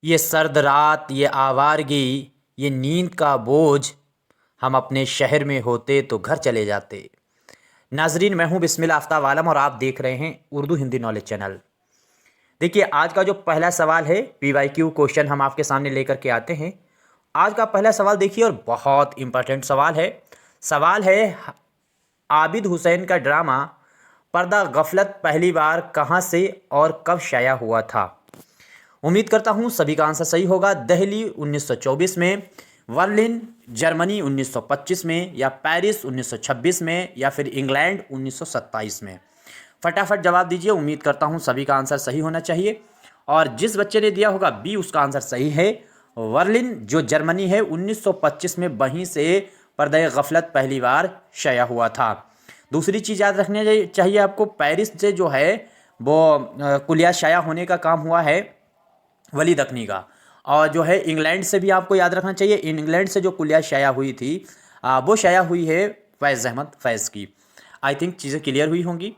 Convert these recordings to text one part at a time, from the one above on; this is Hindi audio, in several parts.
ये सर्द रात, ये आवारगी, ये नींद का बोझ, हम अपने शहर में होते तो घर चले जाते। नाजरीन, मैं हूं बिस्मिल्लाह आफ्ताब आलम और आप देख रहे हैं उर्दू हिंदी नॉलेज चैनल। देखिए, आज का जो पहला सवाल है PYQ क्वेश्चन हम आपके सामने लेकर के आते हैं। आज का पहला सवाल देखिए, और बहुत इंपॉर्टेंट सवाल है। सवाल है, आबिद हुसैन का ड्रामा पर्दा गफलत पहली बार कहाँ से और कब शाया हुआ था। उम्मीद करता हूँ सभी का आंसर सही होगा। दिल्ली 1924 में, बर्लिन जर्मनी 1925 में, या पेरिस 1926 में, या फिर इंग्लैंड 1927 में। फटाफट जवाब दीजिए। उम्मीद करता हूँ सभी का आंसर सही होना चाहिए। और जिस बच्चे ने दिया होगा बी, उसका आंसर सही है। बर्लिन जो जर्मनी है 1925 में, वहीं से पर्दा गफलत पहली बार शाया हुआ था। दूसरी चीज़ याद रखने चाहिए आपको, पेरिस से जो है वो कुलिया शाया होने का काम हुआ है वली दखनी का। और जो है इंग्लैंड से भी आपको याद रखना चाहिए, इंग्लैंड से जो कुलिया शाया हुई थी वो शाया हुई है फैज़ अहमद फैज़ की। आई थिंक चीज़ें क्लियर हुई होंगी।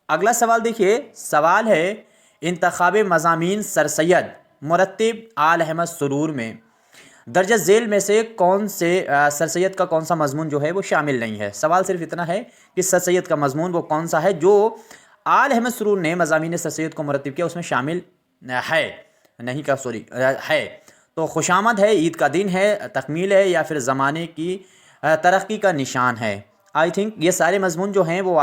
अगला सवाल देखिए, सवाल है, इंतखाब मज़ामीन सर सैयद मुरत्तिब आल अहमद सुरूर में दर्ज झेल में से कौन से सर सैयद का कौन सा मजमून जो है वो शामिल नहीं है। सवाल सिर्फ इतना है कि सर सैयद का मजमून वो कौन सा है जो आल अहमद सुरूर ने मज़ामीन सर सैयद को मुरत्तिब किया, उसमें शामिल है नहीं का सॉरी है। तो खुशामद है, ईद का दिन है, तकमील है, या फिर ज़माने की तरक्की का निशान है। आई थिंक ये सारे मजमून जो हैं वो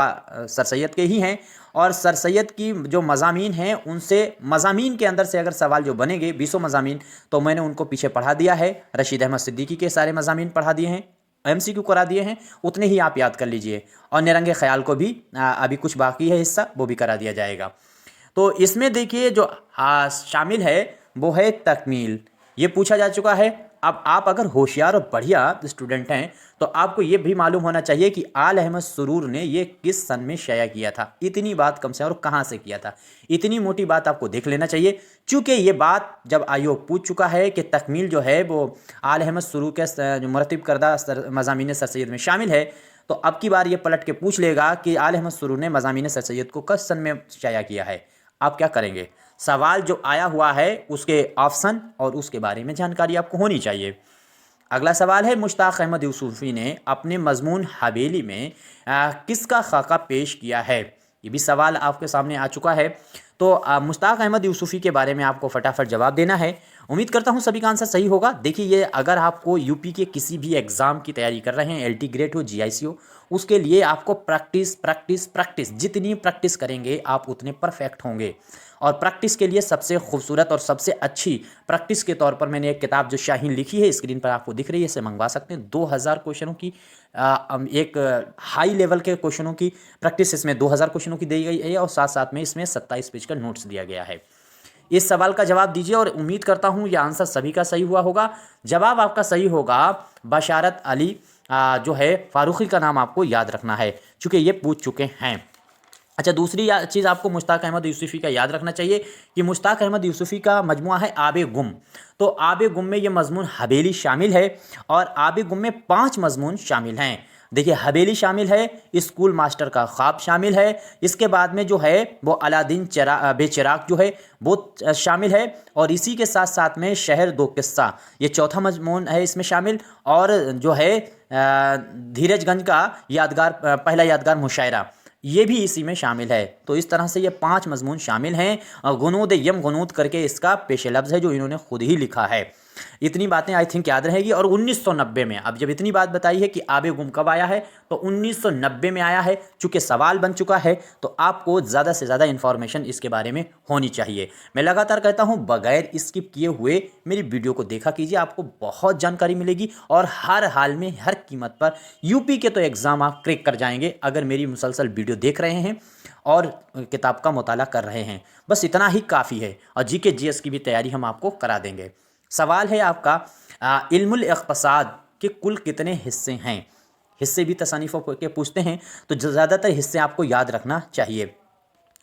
सर सैयद के ही हैं। और सर सैयद की जो मज़ामीन हैं, उनसे मज़ामीन के अंदर से अगर सवाल जो बनेंगे 20 मज़ामीन, तो मैंने उनको पीछे पढ़ा दिया है। रशीद अहमद सिद्दीकी के सारे मज़ामीन पढ़ा दिए हैं, MCQ करा दिए हैं, उतने ही आप याद कर लीजिए। और निरंगे ख्याल को भी अभी कुछ बाकी है हिस्सा, वो भी करा दिया जाएगा। तो इसमें देखिए जो शामिल है वो है तकमील। ये पूछा जा चुका है। अब आप अगर होशियार और बढ़िया स्टूडेंट हैं तो आपको ये भी मालूम होना चाहिए कि आल अहमद सुरूर ने ये किस सन में शाया किया था। इतनी बात कम से और कहाँ से किया था, इतनी मोटी बात आपको देख लेना चाहिए। चूँकि ये बात जब आयोग पूछ चुका है कि तकमील जो है वो आल अहमद सुरूर के मुरतब करदा मज़ामीन सर सैयद में शामिल है, तो अब की बार ये पलट के पूछ लेगा कि आल अहमद सुरूर ने मज़ामीन सर सैयद को किस सन में शाया किया है। आप क्या करेंगे? सवाल जो आया हुआ है उसके ऑप्शन और उसके बारे में जानकारी आपको होनी चाहिए। अगला सवाल है, मुश्ताक अहमद यूसुफ़ी ने अपने मजमून हवेली में किसका खाका पेश किया है। ये भी सवाल आपके सामने आ चुका है। तो मुश्ताक अहमद यूसुफ़ी के बारे में आपको फटाफट जवाब देना है। उम्मीद करता हूँ सभी का आंसर सही होगा। देखिए, ये अगर आपको यूपी के किसी भी एग्ज़ाम की तैयारी कर रहे हैं, LT ग्रेड हो, GIC हो, उसके लिए आपको प्रैक्टिस प्रैक्टिस प्रैक्टिस, जितनी प्रैक्टिस करेंगे आप उतने परफेक्ट होंगे। और प्रैक्टिस के लिए सबसे खूबसूरत और सबसे अच्छी प्रैक्टिस के तौर पर मैंने एक किताब जो शाहीन लिखी है, स्क्रीन पर आपको दिख रही है, इसे मंगवा सकते हैं। 2000 क्वेश्चनों की एक हाई लेवल के क्वेश्चनों की प्रैक्टिस इसमें 2000 क्वेश्चनों की दी गई है, और साथ साथ में इसमें 27 पेज का नोट्स दिया गया है। इस सवाल का जवाब दीजिए और उम्मीद करता हूँ यह आंसर सभी का सही हुआ होगा। जवाब आपका सही होगा बशारत अली जो है फारूकी का नाम आपको याद रखना है, चूँकि ये पूछ चुके हैं। अच्छा, दूसरी चीज़ आपको मुश्ताक अहमद यूसुफ़ी का याद रखना चाहिए कि मुश्ताक अहमद यूसुफ़ी का मजमुआ है आबे गुम। तो आबे गुम में ये मजमून हवेली शामिल है, और आबे गुम में 5 मजमून शामिल हैं। देखिए, हवेली शामिल है, स्कूल मास्टर का ख्वाब शामिल है, इसके बाद में जो है वो अलादीन बेचिराग जो है वो शामिल है, और इसी के साथ साथ में शहर दो किस्सा, ये चौथा मजमून है इसमें शामिल, और जो है धीरजगंज का यादगार पहला यादगार मुशायरा, ये भी इसी में शामिल है। तो इस तरह से ये 5 मजमून शामिल हैं। गुनूद यम गुनूद करके इसका पेश लफ्ज़ है जो इन्होंने खुद ही लिखा है। इतनी बातें आई थिंक याद रहेगी। और 1990 में, अब जब इतनी बात बताई है कि आबे गुम कब आया है, तो 1990 में आया है। चूँकि सवाल बन चुका है तो आपको ज़्यादा से ज़्यादा इन्फॉर्मेशन इसके बारे में होनी चाहिए। मैं लगातार कहता हूँ बगैर स्किप किए हुए मेरी वीडियो को देखा कीजिए, आपको बहुत जानकारी मिलेगी, और हर हाल में हर कीमत पर यूपी के तो एग्ज़ाम आप क्रैक कर जाएंगे अगर मेरी मुसलसल वीडियो देख रहे हैं और किताब का मुताला कर रहे हैं। बस इतना ही काफ़ी है, और GK GS की भी तैयारी हम आपको करा देंगे। सवाल है आपका, इल्मुल इक़्तिसाद के कुल कितने हिस्से हैं। हिस्से भी तसानीफ़ों के पूछते हैं, तो ज़्यादातर हिस्से आपको याद रखना चाहिए।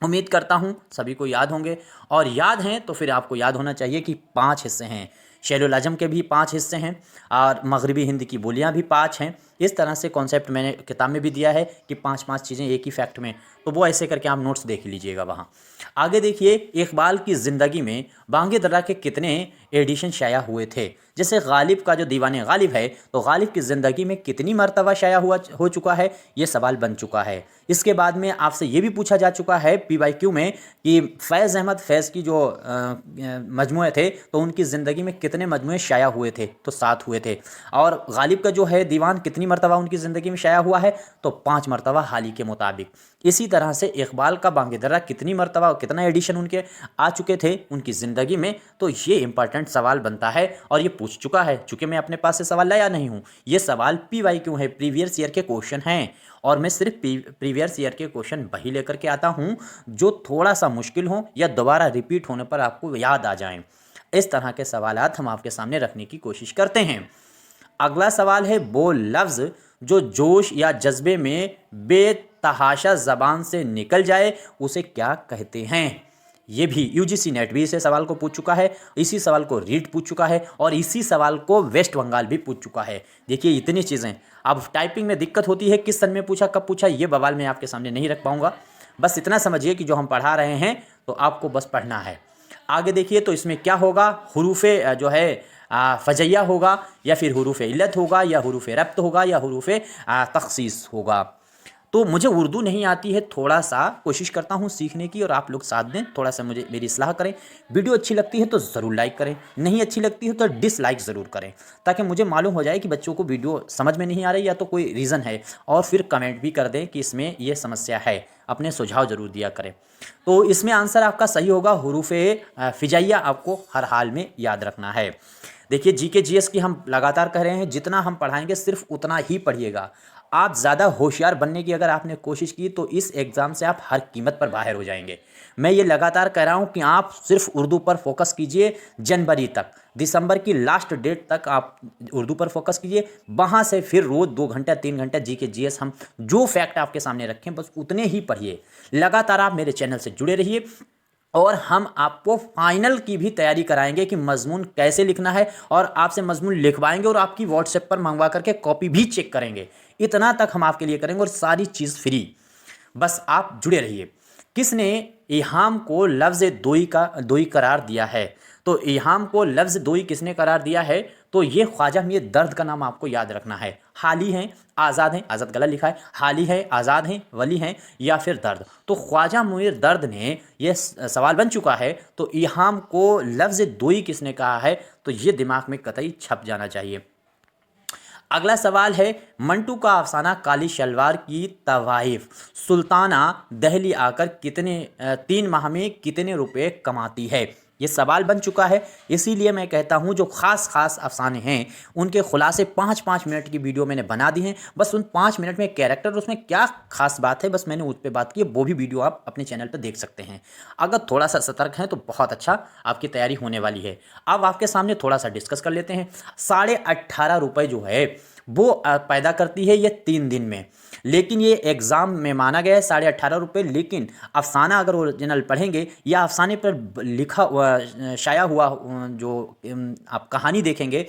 उम्मीद करता हूँ सभी को याद होंगे, और याद हैं तो फिर आपको याद होना चाहिए कि 5 हिस्से हैं। शेरुल अजम के भी 5 हिस्से हैं, और मगरबी हिंद की बोलियाँ भी 5 हैं, इस तरह से कॉन्सेप्ट मैंने किताब में भी दिया है कि 5-5 चीज़ें एक ही फैक्ट में, तो वो ऐसे करके आप नोट्स देख लीजिएगा वहाँ। आगे देखिए, इकबाल की ज़िंदगी में बांगे दर्रा के कितने एडिशन शाया हुए थे। जैसे गालिब का जो दीवाने गालिब है, तो गालिब की ज़िंदगी में कितनी मरतबा शाया हो चुका है, ये सवाल बन चुका है। इसके बाद में आपसे ये भी पूछा जा चुका है PYQ में कि फैज़ अहमद फैज़ की जो मजमूए थे, तो उनकी ज़िंदगी में कितने मजमूए शाया हुए थे, तो 7 हुए थे। और गालिब का जो है दीवान कितनी मरतबा उनकी ज़िंदगी में शाया हुआ है, तो 5 मरतबा हाल ही के मुताबिक। इसी तरह से इकबाल का बांगे दर्रा कितनी मरतबा, कितना एडिशन उनके आ चुके थे उनकी ज़िंदगी में, तो ये इंपॉर्टेंट सवाल बनता है और ये पूछ चुका है। चूँकि मैं अपने पास से सवाल लाया नहीं हूँ, ये सवाल PYQ है, प्रीवियस ईयर के क्वेश्चन हैं, और मैं सिर्फ प्रीवियस ईयर के क्वेश्चन वही लेकर के आता हूँ जो थोड़ा सा मुश्किल हो या दोबारा रिपीट होने पर आपको याद आ जाएं। इस तरह के सवालात हम आपके सामने रखने की कोशिश करते हैं। अगला सवाल है, वो लफ्ज़ जो जोश या जज्बे में बेतहाशा ज़बान से निकल जाए उसे क्या कहते हैं। ये भी UGC नेट भी इसे सवाल को पूछ चुका है, इसी सवाल को रीट पूछ चुका है, और इसी सवाल को वेस्ट बंगाल भी पूछ चुका है। देखिए इतनी चीज़ें, अब टाइपिंग में दिक्कत होती है, किस सन में पूछा, कब पूछा, ये बवाल मैं आपके सामने नहीं रख पाऊंगा। बस इतना समझिए कि जो हम पढ़ा रहे हैं तो आपको बस पढ़ना है। आगे देखिए, तो इसमें क्या होगा, हुरूफ़े जो है फ़जैया होगा, या फिर हुरूफ़ इल्लत होगा, या हुरूफ़ रब्त होगा, या हुरूफ़ तख़सीस होगा। तो मुझे उर्दू नहीं आती है, थोड़ा सा कोशिश करता हूँ सीखने की, और आप लोग साथ दें, थोड़ा सा मुझे मेरी सलाह करें। वीडियो अच्छी लगती है तो ज़रूर लाइक करें, नहीं अच्छी लगती है तो डिसलाइक ज़रूर करें, ताकि मुझे मालूम हो जाए कि बच्चों को वीडियो समझ में नहीं आ रही या तो कोई रीज़न है, और फिर कमेंट भी कर दें कि इसमें ये समस्या है, अपने सुझाव ज़रूर दिया करें। तो इसमें आंसर आपका सही होगा, हुरूफ़ फ़िजाइया आपको हर हाल में याद रखना है। देखिए GK GS की हम लगातार कह रहे हैं, जितना हम पढ़ाएंगे सिर्फ उतना ही पढ़िएगा। आप ज़्यादा होशियार बनने की अगर आपने कोशिश की तो इस एग्ज़ाम से आप हर कीमत पर बाहर हो जाएंगे। मैं ये लगातार कह रहा हूँ कि आप सिर्फ उर्दू पर फोकस कीजिए, जनवरी तक, दिसंबर की लास्ट डेट तक आप उर्दू पर फोकस कीजिए। वहाँ से फिर रोज़ 2 घंटा 3 घंटा GK GS हम जो फैक्ट आपके सामने रखें बस उतने ही पढ़िए। लगातार आप मेरे चैनल से जुड़े रहिए, और हम आपको फाइनल की भी तैयारी कराएंगे कि मजमून कैसे लिखना है, और आपसे मजमून लिखवाएंगे और आपकी व्हाट्सएप पर मंगवा करके कॉपी भी चेक करेंगे। इतना तक हम आपके लिए करेंगे, और सारी चीज़ फ्री। बस आप जुड़े रहिए। किसने इहाम को लफ्ज़ दोई करार दिया है, तो इहाम को लफ्ज़ दोई किसने करार दिया है, तो ये ख्वाजा मीर दर्द का नाम आपको याद रखना है। हाली हैं, आज़ाद हैं, आज़ाद गलत लिखा है, हाली है, आज़ाद हैं, वली हैं, या फिर दर्द। तो ख्वाजा मीर दर्द ने यह सवाल बन चुका है, तो इहाम को लफ्ज़ दोई किसने कहा है, तो ये दिमाग में कतई छप जाना चाहिए। अगला सवाल है, मंटू का अफसाना काली शलवार की तवाइफ सुल्ताना दहली आकर 3 माह में कितने रुपए कमाती है। ये सवाल बन चुका है, इसीलिए मैं कहता हूँ जो ख़ास अफसाने हैं उनके खुलासे 5-5 मिनट की वीडियो मैंने बना दी हैं। बस उन 5 मिनट में कैरेक्टर, उसमें क्या खास बात है, बस मैंने उस पर बात की है, वो भी वीडियो आप अपने चैनल पर देख सकते हैं। अगर थोड़ा सा सतर्क हैं तो बहुत अच्छा आपकी तैयारी होने वाली है। अब आपके सामने थोड़ा सा डिस्कस कर लेते हैं। 18.5 रुपये जो है वो पैदा करती है ये 3 दिन में, लेकिन ये एग्ज़ाम में माना गया है 18.5 रुपये। लेकिन अफसाना अगर ओरिजिनल पढ़ेंगे या अफसाने पर लिखा शाया हुआ जो आप कहानी देखेंगे,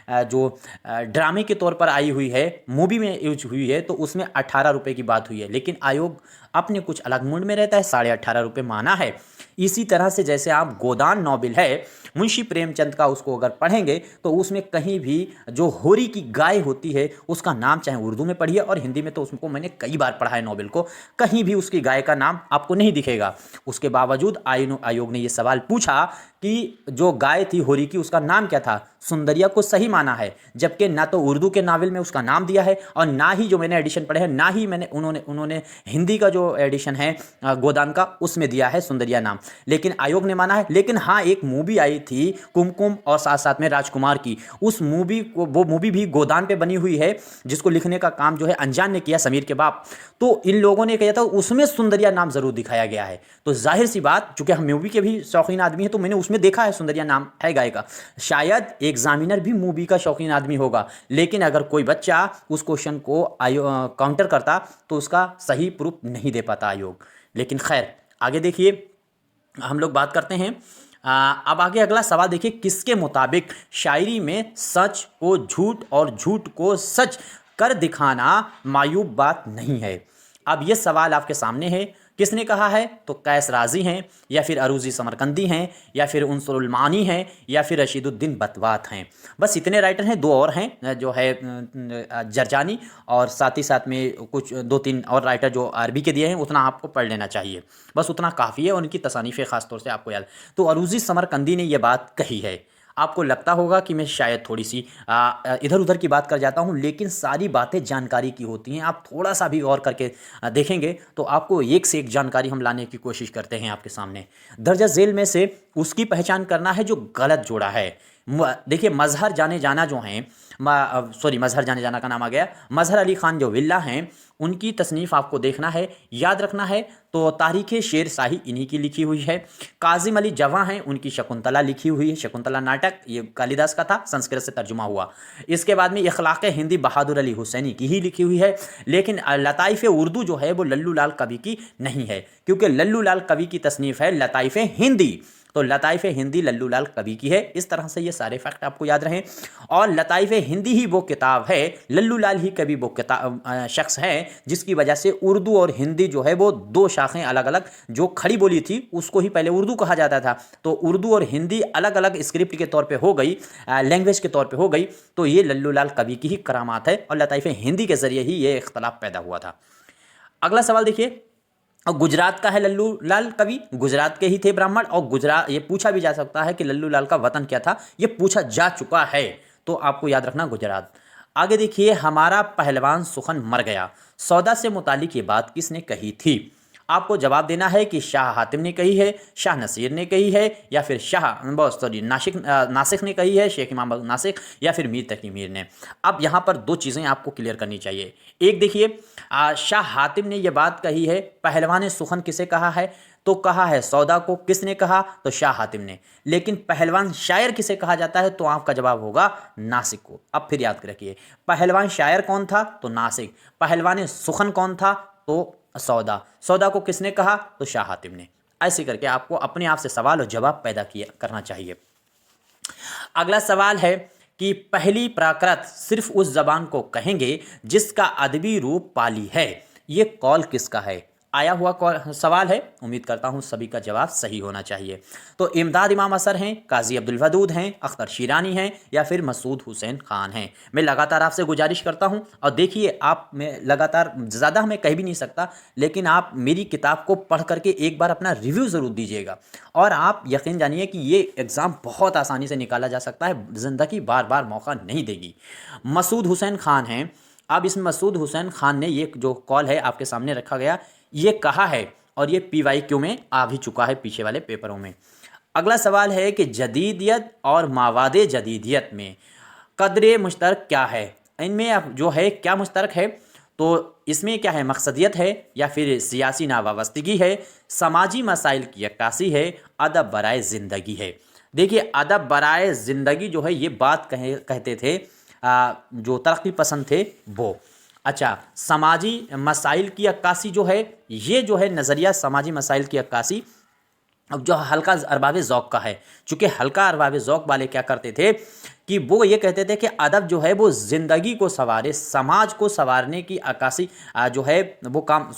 जो ड्रामे के तौर पर आई हुई है, मूवी में यूज हुई है, तो उसमें 18 रुपये की बात हुई है। लेकिन आयोग अपने कुछ अलग मूड में रहता है, 18.5 रुपये माना है। इसी तरह से जैसे आप गोदान नॉवेल है मुंशी प्रेमचंद का, उसको अगर पढ़ेंगे तो उसमें कहीं भी जो होरी की गाय होती है उसका नाम, चाहे उर्दू में पढ़िए और हिंदी में, तो उसको मैंने कई बार पढ़ा है नॉवेल को, कहीं भी उसकी गाय का नाम आपको नहीं दिखेगा। उसके बावजूद आयोग ने ये सवाल पूछा कि जो गाय थी होरी की, उसका नाम क्या था, सुंदरिया को सही माना है, जबकि ना तो उर्दू के नावल में उसका नाम दिया है, और ना ही जो मैंने एडिशन पढ़े हैं, ना ही मैंने उन्होंने हिंदी का जो एडिशन है गोदान का, उसमें दिया है सुंदरिया नाम, लेकिन आयोग ने माना है। लेकिन हाँ, एक मूवी आई थी कुमकुम और साथ साथ में राजकुमार की, उस मूवी को, वो मूवी भी गोदान पे बनी हुई है, जिसको लिखने का काम जो है अनजान ने किया, समीर के बाप। तो इन लोगों ने किया था, उसमें सुंदरिया नाम जरूर दिखाया गया है। तो जाहिर सी बात, चूंकि हम मूवी के भी शौकीन आदमी हैं, तो मैंने उसमें देखा है सुंदरिया नाम है गाय का। शायद एग्जामिनर भी मूवी का शौकीन आदमी होगा, लेकिन अगर कोई बच्चा उस क्वेश्चन को काउंटर करता तो उसका सही प्रूफ नहीं दे पाता आयोग। लेकिन खैर, आगे देखिए, हम लोग बात करते हैं। अब आगे अगला सवाल देखिए, किसके मुताबिक शायरी में सच को झूठ और झूठ को सच कर दिखाना मायूब बात नहीं है। अब ये सवाल आपके सामने है, किसने कहा है? तो कैस राजी हैं, या फिर अरूजी समरकंदी हैं, या फिर उनसुरुल मानी हैं, या फिर रशीदुद्दीन बतवात हैं। बस इतने राइटर हैं, दो और हैं जो है जरजानी, और साथ ही साथ में कुछ दो तीन और राइटर जो अरबी के दिए हैं, उतना आपको पढ़ लेना चाहिए, बस उतना काफ़ी है। और उनकी तसानीफ़ें ख़ासतौर से आपको याद। तो अरूजी समरकंदी ने यह बात कही है। आपको लगता होगा कि मैं शायद थोड़ी सी इधर उधर की बात कर जाता हूँ, लेकिन सारी बातें जानकारी की होती हैं। आप थोड़ा सा भी गौर करके देखेंगे तो आपको एक से एक जानकारी हम लाने की कोशिश करते हैं आपके सामने। दर्जा झेल में से उसकी पहचान करना है जो गलत जोड़ा है। देखिए, मजहर जाने जाना जो हैं, मजहर जाने जाना का नाम आ गया, मजहर अली ख़ान जो विल्ला हैं, उनकी तसनीफ़ आपको देखना है, याद रखना है। तो तारीख़ शेर शाही इन्हीं की लिखी हुई है। काजिम अली जवां हैं, उनकी शकुंतला लिखी हुई है। शकुंतला नाटक ये कालिदास का था, संस्कृत से तर्जुमा हुआ। इसके बाद में इखलाक़ हिंदी बहादुर अली हुसैनी की ही लिखी हुई है। लेकिन लताइफ़ उर्दू जो है वो लल्लू लाल कवि की नहीं है, क्योंकि लल्लू लाल कवि की तसनीफ़ है लताइफ़ हिंदी। तो लताइफ़ हिंदी लल्लू लाल कवि की है। इस तरह से ये सारे फैक्ट आपको याद रहें। और लताइफ़ हिंदी ही वो किताब है, लल्लू लाल ही कवि वो किताब शख्स है जिसकी वजह से उर्दू और हिंदी जो है वो दो शाखें अलग अलग, जो खड़ी बोली थी उसको ही पहले उर्दू कहा जाता था, तो उर्दू और हिंदी अलग अलग स्क्रिप्ट के तौर पे हो गई, लैंग्वेज के तौर पे हो गई। तो ये लल्लू लाल कवि की ही करामात है, और लताइफ़ हिंदी के ज़रिए ही ये इख्तलाफ पैदा हुआ था। अगला सवाल देखिए, और गुजरात का है लल्लू लाल कवि, गुजरात के ही थे ब्राह्मण। और गुजरात, ये पूछा भी जा सकता है कि लल्लू लाल का वतन क्या था, ये पूछा जा चुका है, तो आपको याद रखना गुजरात। आगे देखिए, हमारा पहलवान सुखन मर गया, सौदा से मुतालिक ये बात किसने कही थी? आपको जवाब देना है कि शाह हातिम ने कही है, शाह नसीर ने कही है, या फिर नासिक ने कही है, शेख इमाम नासिक, या फिर मीर तकी मीर ने। अब यहाँ पर दो चीज़ें आपको क्लियर करनी चाहिए। एक देखिए, शाह हातिम ने यह बात कही है। पहलवान सुखन किसे कहा है? तो कहा है सौदा को। किसने कहा? तो शाह हातिम ने। लेकिन पहलवान शायर किसे कहा जाता है? तो आपका जवाब होगा नासिक को। अब फिर याद रखिए, पहलवान शायर कौन था? तो नासिक। पहलवान सुखन कौन था? तो सौदा। सौदा को किसने कहा? तो शाह हातिम ने। ऐसे करके आपको अपने आप से सवाल और जवाब पैदा करना चाहिए। अगला सवाल है कि पहली प्राकृत सिर्फ उस जबान को कहेंगे जिसका अदबी रूप पाली है, ये कौल किसका है? आया हुआ सवाल है, उम्मीद करता हूँ सभी का जवाब सही होना चाहिए। तो इमदाद इमाम असर हैं, काजी अब्दुल वदूद हैं, अख्तर शीरानी हैं, या फिर मसूद हुसैन खान हैं। मैं लगातार आपसे गुजारिश करता हूँ, और देखिए आप, मैं लगातार ज़्यादा मैं कह भी नहीं सकता, लेकिन आप मेरी किताब को पढ़ करके एक बार अपना रिव्यू ज़रूर दीजिएगा। और आप यकीन जानिए कि ये एग्ज़ाम बहुत आसानी से निकाला जा सकता है, ज़िंदगी बार बार मौका नहीं देगी। मसूद हुसैन खान हैं। अब इस मसूद हुसैन खान ने ये जो कॉल है आपके सामने रखा गया, ये कहा है, और ये PYQ में आ भी चुका है पीछे वाले पेपरों में। अगला सवाल है कि जदीदियत और मावादे जदीदियत में कदरे मुश्तरक क्या है? इनमें अब जो है क्या मुश्तरक है? तो इसमें क्या है? मकसदियत है, या फिर सियासी नावाबस्तगी है, समाजी मसाइल की अक्कासी है, अदब बराए ज़िंदगी है। देखिए, अदब बराए ज़िंदगी जो है ये बात कहते थे जो तरक्की पसंद थे वो। अच्छा, समाजी मसाइल की अक्कासी जो है, ये जो है नज़रिया समाजी मसाइल की अक्कासी अब जो हल्का अरबाब ज़ौक़ का है। चूँकि हल्का अरबाब ज़ौक़ वाले क्या करते थे कि वो ये कहते थे कि अदब जो है वो ज़िंदगी को संवारे, समाज को संवारने की अक्कासी जो है वो काम,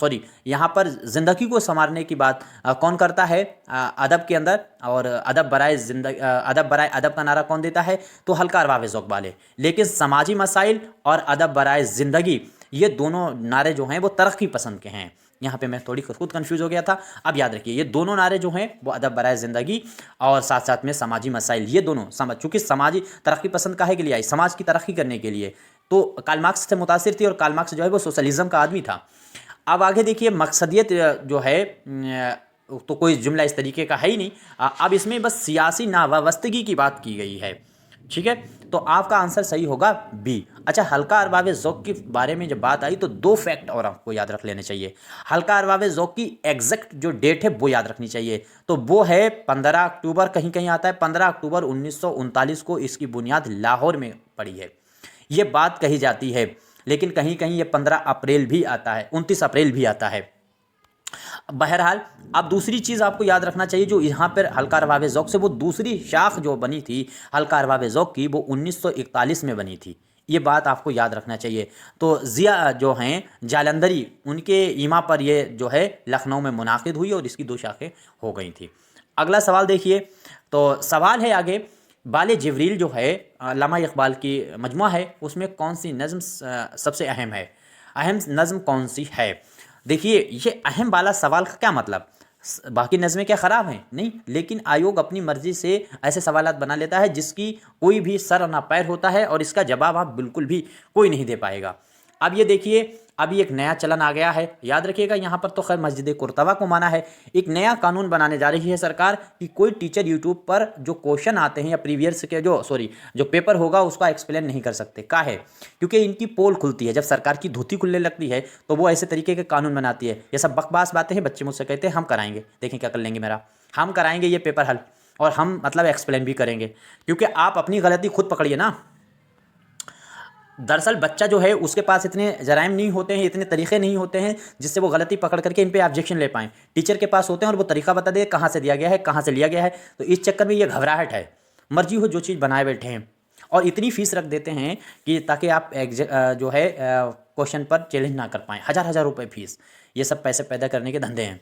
यहाँ पर ज़िंदगी को संवारने की बात कौन करता है अदब के अंदर? और अदब बराए ज़िंदगी, अदब बराए अदब का नारा कौन देता है? तो हल्का अरबाब ज़ौक़ वाले। लेकिन समाजी मसाइल और अदब बराए ज़िंदगी, ये दोनों नारे जो हैं वो तरक्की पसंद के हैं। यहाँ पे मैं थोड़ी खुद कंफ्यूज हो गया था। अब याद रखिए, ये दोनों नारे जो हैं वो अदब बराए ज़िंदगी और साथ साथ में समाजी मसाइल, ये दोनों चूँकि समाजी तरक्की पसंद काहे के लिए आई? समाज की तरक्की करने के लिए। तो कार्ल मार्क्स से मुतासिर थी, और कार्ल मार्क्स जो है वो सोशलिज्म का आदमी था। अब आगे देखिए, मकसदियत जो है तो कोई जुमला इस तरीके का है ही नहीं। अब इसमें बस सियासी नावाबस्तगी की बात की गई है। ठीक है, तो आपका आंसर सही होगा बी। अच्छा, हल्का अरबाब ज़ौक़ के बारे में जब बात आई तो दो फैक्ट और आपको याद रख लेने चाहिए। हल्का अरबाब ज़ौक़ की एग्जैक्ट जो डेट है वो याद रखनी चाहिए। तो वो है 15 अक्टूबर, कहीं कहीं आता है 15 अक्टूबर 1939 को इसकी बुनियाद लाहौर में पड़ी है, ये बात कही जाती है। लेकिन कहीं कहीं ये 15 अप्रैल भी आता है, 29 अप्रैल भी आता है। बहरहाल, अब दूसरी चीज़ आपको याद रखना चाहिए, जो यहाँ पर हल्का अरबाब ज़ौक़ से वो दूसरी शाख जो बनी थी हल्का अरबाब ज़ौक़ की, वो 1941 में बनी थी। ये बात आपको याद रखना चाहिए। तो ज़िया जो हैं जालंधरी, उनके ईमा पर ये जो है लखनऊ में मुनाकिद हुई और इसकी 2 शाखें हो गई थी। अगला सवाल देखिए, तो सवाल है आगे, बाले जिब्रील जो है अल्लामा इक़बाल की मजमुआ है, उसमें कौन सी नज़्म सबसे अहम है? अहम नज़्म कौन सी है? देखिए, ये अहम वाला सवाल का क्या मतलब, बाकी नज़में क्या ख़राब हैं? नहीं, लेकिन आयोग अपनी मर्ज़ी से ऐसे सवालात बना लेता है जिसकी कोई भी सर ना पैर होता है और इसका जवाब आप बिल्कुल भी कोई नहीं दे पाएगा। अब ये देखिए, अभी एक नया चलन आ गया है, याद रखिएगा, यहाँ पर तो खैर मस्जिद कुर्तबा को माना है। एक नया कानून बनाने जा रही है सरकार कि कोई टीचर यूट्यूब पर जो क्वेश्चन आते हैं या प्रीवियस के जो पेपर होगा उसका एक्सप्लेन नहीं कर सकते। का है? क्योंकि इनकी पोल खुलती है, जब सरकार की धोती खुलने लगती है तो वो ऐसे तरीके के कानून बनाती है। ये सब बकवास बातें हैं। बच्चे मुझसे कहते हैं हम कराएंगे, देखें क्या कर लेंगे मेरा, हम कराएंगे ये पेपर हल और हम मतलब एक्सप्लेन भी करेंगे, क्योंकि आप अपनी गलती खुद पकड़िए ना। दरअसल बच्चा जो है उसके पास इतने जराइम नहीं होते हैं, इतने तरीके नहीं होते हैं जिससे वो गलती पकड़ करके इन पे ऑब्जेक्शन ले पाएँ। टीचर के पास होते हैं और वो तरीका बता दे कहाँ से दिया गया है, कहाँ से लिया गया है। तो इस चक्कर में ये घबराहट है, मर्जी हो जो चीज़ बनाए बैठे हैं और इतनी फ़ीस रख देते हैं कि ताकि आप जो है क्वेश्चन पर चैलेंज ना कर पाएँ। हज़ार हज़ार रुपये फ़ीस, ये सब पैसे पैदा करने के धंधे हैं।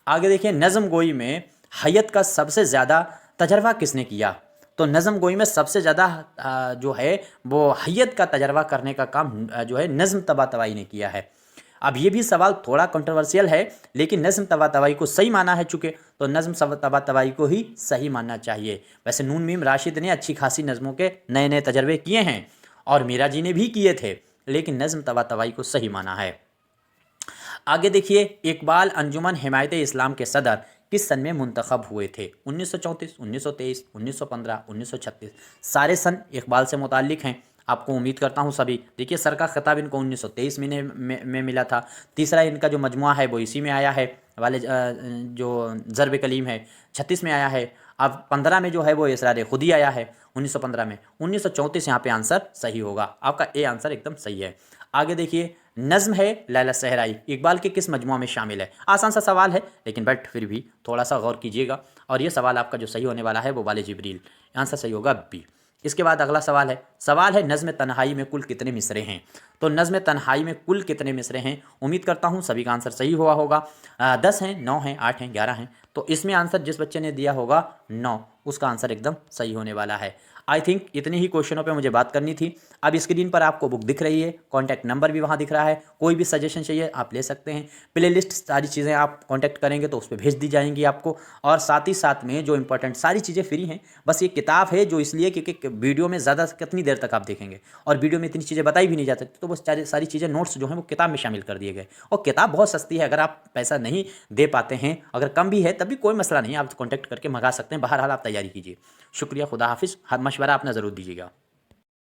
आगे देखिए, नज़म गोई में हैयत का सबसे ज़्यादा तजर्बा किसने किया? तो नज़म गोई में सबसे ज़्यादा जो है वो हैयत का तजर्बा करने का काम जो है नज़म तबातबाई ने किया है। अब ये भी सवाल थोड़ा कंट्रोवर्शियल है, लेकिन नज़म तबातबाई को सही माना है चूँकि, तो नज़म तबातबाई को ही सही मानना चाहिए। वैसे नून मीम राशिद ने अच्छी खासी नज़मों के नए नए तजर्बे किए हैं और मीरा जी ने भी किए थे, लेकिन नज़म तबातबाई को सही माना है। आगे देखिए, इकबाल अंजुमन हिमायत इस्लाम के सदर किस सन में मुंतखब हुए थे? 1934, 1923, 1915, 1936। सारे सन इकबाल से मुताल्लिक हैं, आपको उम्मीद करता हूँ सभी। देखिए, सर का खिताब इनको 1923 में मिला था। तीसरा इनका जो मजमुआ है वो इसी में आया है, वाले जो ज़र्ब कलीम है 36 में आया है। अब 15 में जो है वो इसरार खुदी आया है 1915 में। 1934 यहाँ पे आंसर सही होगा, आपका ए आंसर एकदम सही है। आगे देखिए, नज़्म है लैला सहराई इकबाल के किस मजमुआ में शामिल है? आसान सा सवाल है, लेकिन बट फिर भी थोड़ा सा गौर कीजिएगा और ये सवाल आपका जो सही होने वाला है वो वाले जिब्रील, आंसर सही होगा बी। इसके बाद अगला सवाल है नज़्म तन्हाई में कुल कितने मिसरे हैं? तो नज़्म तन्हाई में कुल कितने मिसरे हैं? उम्मीद करता हूँ सभी का आंसर सही हुआ होगा। 10 हैं, 9 हैं, 8 हैं, 11 हैं। तो इसमें आंसर जिस बच्चे ने दिया होगा 9, उसका आंसर एकदम सही होने वाला है। आई थिंक इतने ही क्वेश्चनों पे मुझे बात करनी थी। अब स्क्रीन पर आपको बुक दिख रही है, कॉन्टैक्ट नंबर भी वहाँ दिख रहा है, कोई भी सजेशन चाहिए आप ले सकते हैं। प्ले लिस्ट सारी चीज़ें आप कॉन्टैक्ट करेंगे तो उस पर भेज दी जाएंगी आपको, और साथ ही साथ में जो इंपॉर्टेंट सारी चीज़ें फ्री हैं। बस ये किताब है जो इसलिए क्योंकि वीडियो में ज़्यादा कितनी देर तक आप देखेंगे और वीडियो में इतनी चीज़ें बताई भी नहीं जा सकती, तो वो सारी चीज़ें नोट्स जो हैं वो किताब में शामिल कर दिए गए। और किताब बहुत सस्ती है, अगर आप पैसा नहीं दे पाते हैं, अगर कम भी है तब भी कोई मसला नहीं, आप कॉन्टैक्ट करके मंगा सकते हैं। बहरहाल आप तैयारी कीजिए। शुक्रिया, खुदा हाफिज़। मशवरा अपना ज़रूर दीजिएगा।